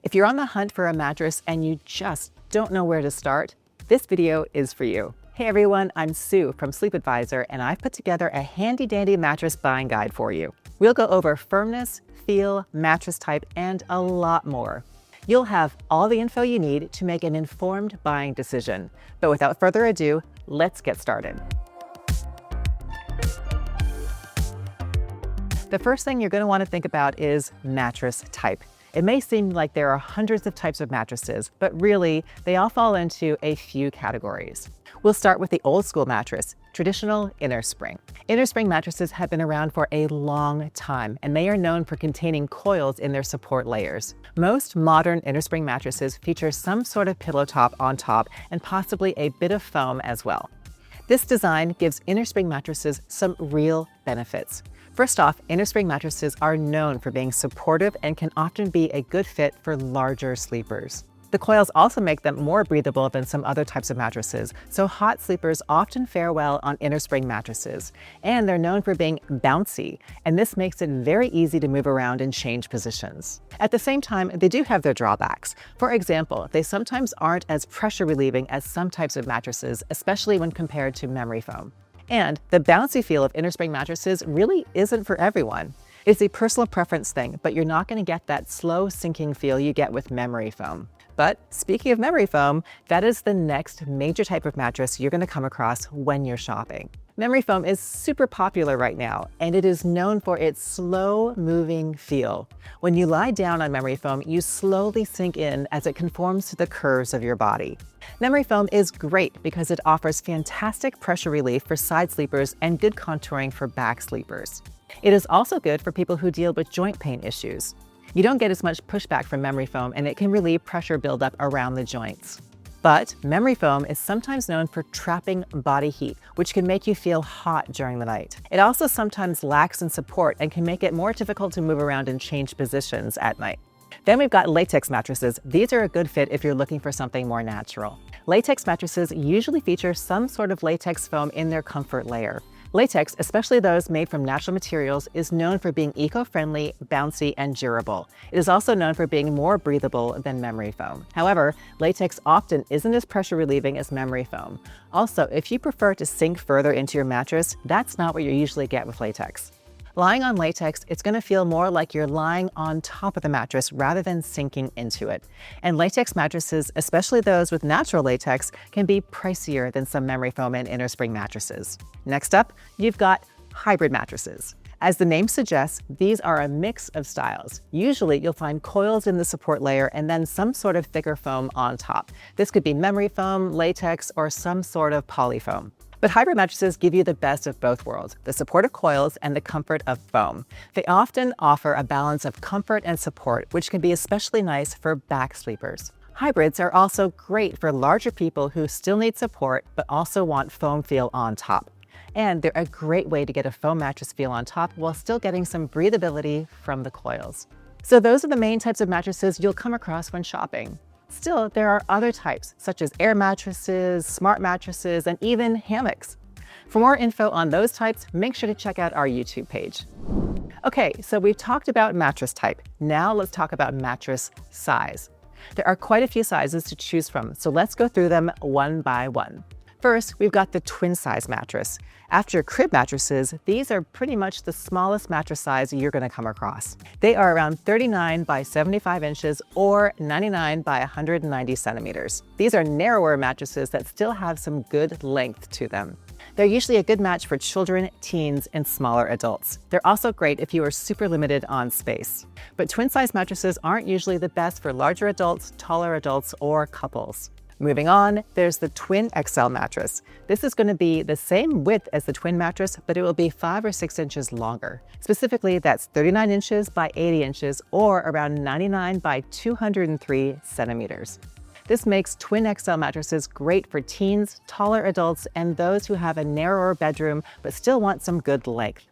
If you're on the hunt for a mattress and you just don't know where to start, this video is for you. Hey everyone, I'm Sue from Sleep Advisor, and I've put together a handy-dandy mattress buying guide for you. We'll go over firmness, feel, mattress type, and a lot more. You'll have all the info you need to make an informed buying decision. But without further ado, let's get started. The first thing you're going to want to think about is mattress type. It may seem like there are hundreds of types of mattresses, but really, they all fall into a few categories. We'll start with the old school mattress, traditional Innerspring. Innerspring mattresses have been around for a long time, and they are known for containing coils in their support layers. Most modern Innerspring mattresses feature some sort of pillow top on top and possibly a bit of foam as well. This design gives Innerspring mattresses some real benefits. First off, Innerspring mattresses are known for being supportive and can often be a good fit for larger sleepers. The coils also make them more breathable than some other types of mattresses, so hot sleepers often fare well on Innerspring mattresses. And they're known for being bouncy, and this makes it very easy to move around and change positions. At the same time, they do have their drawbacks. For example, they sometimes aren't as pressure relieving as some types of mattresses, especially when compared to memory foam. And the bouncy feel of Innerspring mattresses really isn't for everyone. It's a personal preference thing, but you're not going to get that slow sinking feel you get with memory foam. But speaking of memory foam, that is the next major type of mattress you're going to come across when you're shopping. Memory foam is super popular right now, and it is known for its slow-moving feel. When you lie down on memory foam, you slowly sink in as it conforms to the curves of your body. Memory foam is great because it offers fantastic pressure relief for side sleepers and good contouring for back sleepers. It is also good for people who deal with joint pain issues. You don't get as much pushback from memory foam, and it can relieve pressure buildup around the joints. But memory foam is sometimes known for trapping body heat, which can make you feel hot during the night. It also sometimes lacks in support and can make it more difficult to move around and change positions at night. Then we've got latex mattresses. These are a good fit if you're looking for something more natural. Latex mattresses usually feature some sort of latex foam in their comfort layer. Latex, especially those made from natural materials, is known for being eco-friendly, bouncy, and durable. It is also known for being more breathable than memory foam. However, latex often isn't as pressure relieving as memory foam. Also, if you prefer to sink further into your mattress, that's not what you usually get with latex. Lying on latex, it's going to feel more like you're lying on top of the mattress rather than sinking into it. And latex mattresses, especially those with natural latex, can be pricier than some memory foam and Innerspring mattresses. Next up, you've got hybrid mattresses. As the name suggests, these are a mix of styles. Usually, you'll find coils in the support layer and then some sort of thicker foam on top. This could be memory foam, latex, or some sort of polyfoam. But hybrid mattresses give you the best of both worlds, the support of coils and the comfort of foam. They often offer a balance of comfort and support, which can be especially nice for back sleepers. Hybrids are also great for larger people who still need support but also want foam feel on top. And they're a great way to get a foam mattress feel on top while still getting some breathability from the coils. So those are the main types of mattresses you'll come across when shopping. Still, there are other types, such as air mattresses, smart mattresses, and even hammocks. For more info on those types, make sure to check out our YouTube page. Okay, so we've talked about mattress type. Now let's talk about mattress size. There are quite a few sizes to choose from, so let's go through them one by one. First, we've got the twin size mattress. After crib mattresses, these are pretty much the smallest mattress size you're going to come across. They are around 39 by 75 inches or 99 by 190 centimeters. These are narrower mattresses that still have some good length to them. They're usually a good match for children, teens, and smaller adults. They're also great if you are super limited on space. But twin size mattresses aren't usually the best for larger adults, taller adults, or couples. Moving on, there's the Twin XL mattress. This is going to be the same width as the twin mattress, but it will be 5 or 6 inches longer. Specifically, that's 39 inches by 80 inches or around 99 by 203 centimeters. This makes Twin XL mattresses great for teens, taller adults, and those who have a narrower bedroom but still want some good length.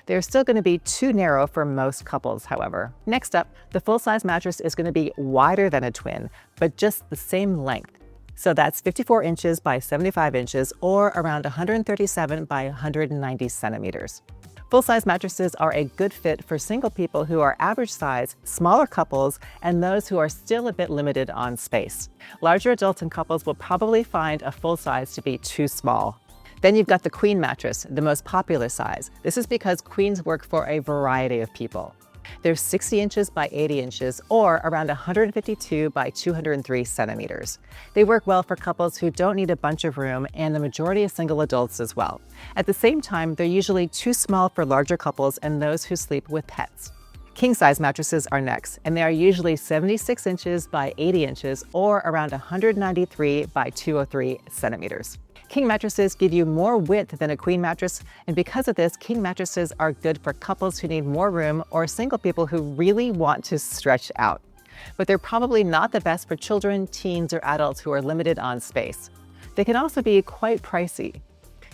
They're still going to be too narrow for most couples, however. Next up, the full-size mattress is going to be wider than a twin, but just the same length. So that's 54 inches by 75 inches or around 137 by 190 centimeters. Full-size mattresses are a good fit for single people who are average size, smaller couples, and those who are still a bit limited on space. Larger adults and couples will probably find a full size to be too small. Then you've got the queen mattress, the most popular size. This is because queens work for a variety of people. They're 60 inches by 80 inches or around 152 by 203 centimeters. They work well for couples who don't need a bunch of room and the majority of single adults as well. At the same time, they're usually too small for larger couples and those who sleep with pets. King-size mattresses are next, and they are usually 76 inches by 80 inches or around 193 by 203 centimeters. King mattresses give you more width than a queen mattress, and because of this, king mattresses are good for couples who need more room or single people who really want to stretch out. But they're probably not the best for children, teens, or adults who are limited on space. They can also be quite pricey.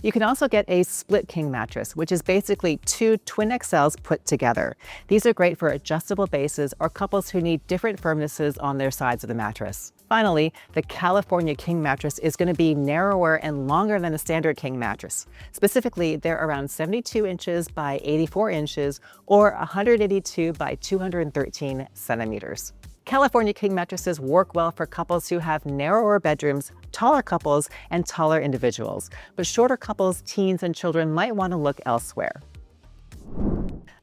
You can also get a split king mattress, which is basically two twin XLs put together. These are great for adjustable bases or couples who need different firmnesses on their sides of the mattress. Finally, the California king mattress is going to be narrower and longer than a standard king mattress. Specifically, they're around 72 inches by 84 inches or 182 by 213 centimeters. California king mattresses work well for couples who have narrower bedrooms, taller couples, and taller individuals, but shorter couples, teens, and children might want to look elsewhere.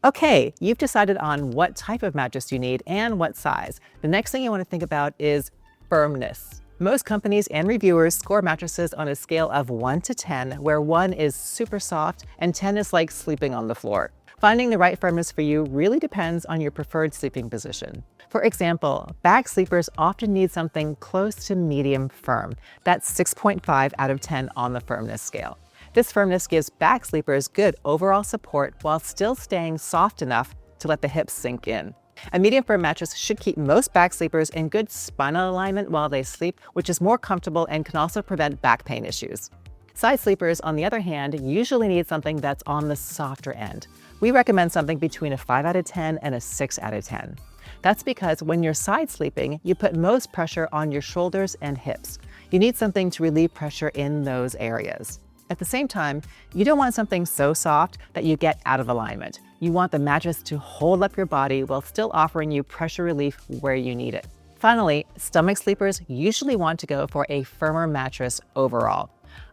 Okay, you've decided on what type of mattress you need and what size. The next thing you want to think about is firmness. Most companies and reviewers score mattresses on a scale of 1 to 10, where 1 is super soft and 10 is like sleeping on the floor. Finding the right firmness for you really depends on your preferred sleeping position. For example, back sleepers often need something close to medium firm. That's 6.5 out of 10 on the firmness scale. This firmness gives back sleepers good overall support while still staying soft enough to let the hips sink in. A medium firm mattress should keep most back sleepers in good spinal alignment while they sleep, which is more comfortable and can also prevent back pain issues. Side sleepers, on the other hand, usually need something that's on the softer end. We recommend something between a 5 out of 10 and a 6 out of 10. That's because when you're side sleeping, you put most pressure on your shoulders and hips. You need something to relieve pressure in those areas. At the same time, you don't want something so soft that you get out of alignment. You want the mattress to hold up your body while still offering you pressure relief where you need it. Finally, stomach sleepers usually want to go for a firmer mattress overall.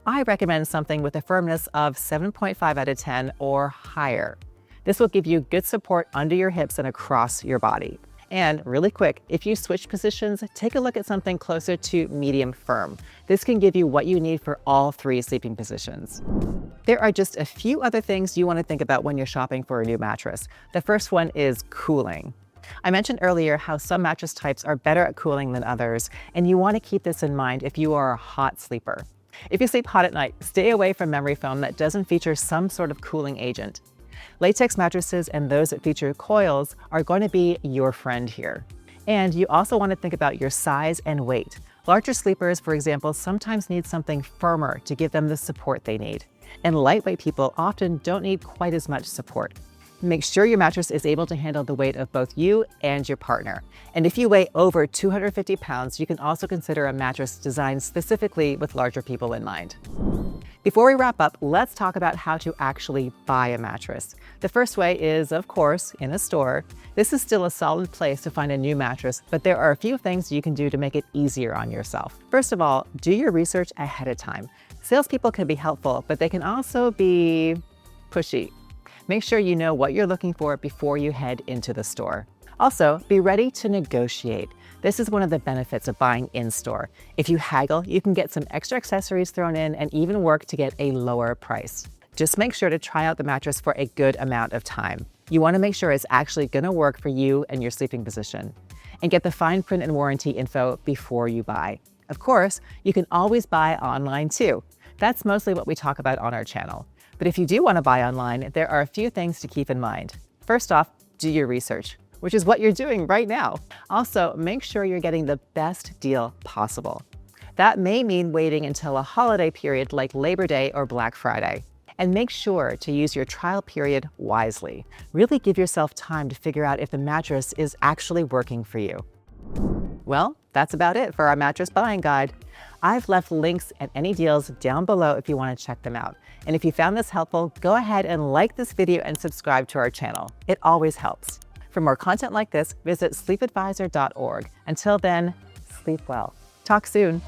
I recommend something with a firmness of 7.5 out of 10 or higher. This will give you good support under your hips and across your body. And really quick, if you switch positions, take a look at something closer to medium firm. This can give you what you need for all 3 sleeping positions. There are just a few other things you want to think about when you're shopping for a new mattress. The first one is cooling. I mentioned earlier how some mattress types are better at cooling than others, and you want to keep this in mind if you are a hot sleeper. If you sleep hot at night, stay away from memory foam that doesn't feature some sort of cooling agent. Latex mattresses and those that feature coils are going to be your friend here. And you also want to think about your size and weight. Larger sleepers, for example, sometimes need something firmer to give them the support they need. And lightweight people often don't need quite as much support. Make sure your mattress is able to handle the weight of both you and your partner. And if you weigh over 250 pounds, you can also consider a mattress designed specifically with larger people in mind. Before we wrap up, let's talk about how to actually buy a mattress. The first way is, of course, in a store. This is still a solid place to find a new mattress, but there are a few things you can do to make it easier on yourself. First of all, do your research ahead of time. Salespeople can be helpful, but they can also be pushy. Make sure you know what you're looking for before you head into the store. Also, be ready to negotiate. This is one of the benefits of buying in-store. If you haggle, you can get some extra accessories thrown in and even work to get a lower price. Just make sure to try out the mattress for a good amount of time. You want to make sure it's actually going to work for you and your sleeping position. And get the fine print and warranty info before you buy. Of course, you can always buy online too. That's mostly what we talk about on our channel. But if you do want to buy online, there are a few things to keep in mind. First off, do your research, which is what you're doing right now. Also, make sure you're getting the best deal possible. That may mean waiting until a holiday period like Labor Day or Black Friday. And make sure to use your trial period wisely. Really give yourself time to figure out if the mattress is actually working for you. Well, That's about it for our mattress buying guide. I've left links and any deals down below if you want to check them out. And if you found this helpful, go ahead and like this video and subscribe to our channel. It always helps. For more content like this, visit sleepadvisor.org. Until then, sleep well. Talk soon.